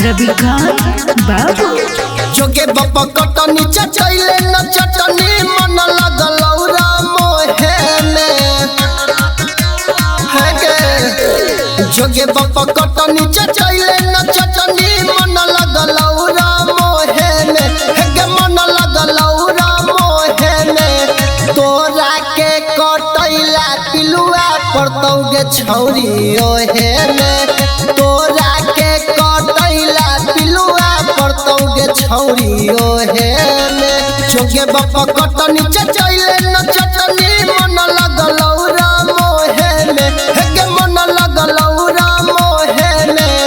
रविकांत बाबू जोगे बाबा कटनी चचैले न चटनी मन लगल औरा मोहे में है गे। जोगे बाबा कटनी चचैले न चटनी मन लगल औरा मोहे में है गे, मन लगल औरा मोहे में। तोरा के कटैला पिलुआ पड़तौ गे छौरी ओहे में, तोरा के कटैला पिलुआ पड़तौ गे छौरी ओहे में। जोगे बाबा कटनी चचैले न चटनी मन लगल औरा मोहे में हे गे, मन लगल औरा मोहे में।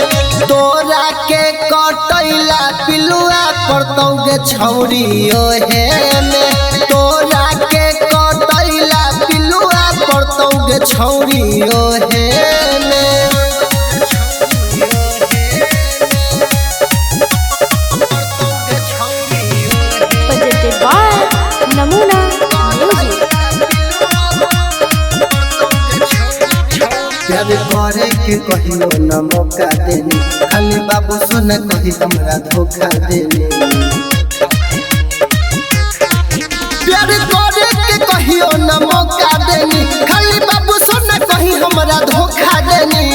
तोरा के कटैला पिलुआ पड़तौ गे छौरी ओहे में, तोरा के कटैला पिलुआ पड़तौ गे छौरी ओहे में। presented by Namuna Music। प्यार करे के कहियो न मौका देनी, खाली बाबू सुन कही हमरा धोखा देनी। प्यार करे के कहियो न मौका देनी, खाली बाबू सुन कही हमरा धोखा देनी।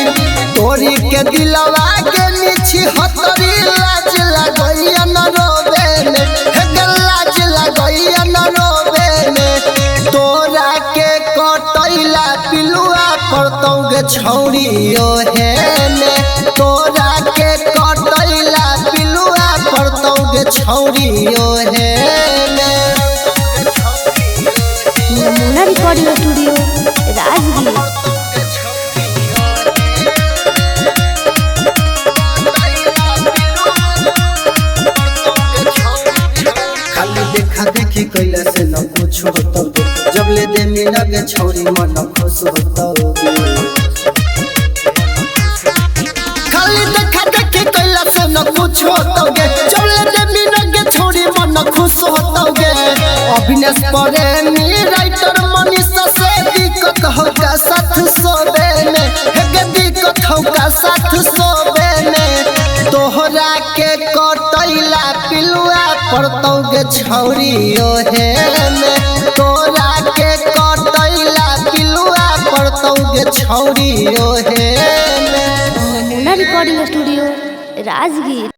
तोरी के दिलवा के नीची हतरी लाज लगैया न रोवे में हे गे, लाज लगैया न रोवे में। तोरा के कटैला पिलुआ पड़तौ गे छौरी ओहे में, तोरा के कटैला पिलुआ पड़तौ गे छौरी ओहे में। नमूना रिकॉर्डिंग स्टूडियो राजगीर। खाली देखा देखी कैला से न कुछ होतौ गे, जब ले दे मीना गे छौरी मन खुश होतौ गे। खाली देखा देखी कैला से न कुछ होतौ गे, जब ले दे मीना गे छौरी मन खुश होतौ गे। अभिनेश प्रेमी राइटर मनीषा से दिक्कत हो का साथ सोबे में हे गे, दिक्कत हो का साथ सोबे में। तोहरा के कटैला पिलुआ पड़तौ गे छौरी ओहे में, तोरा के कटैला पिलुआ पड़तौ गे छौरी ओहे में। नमूना रिकॉर्डिंग स्टूडियो राजगीर।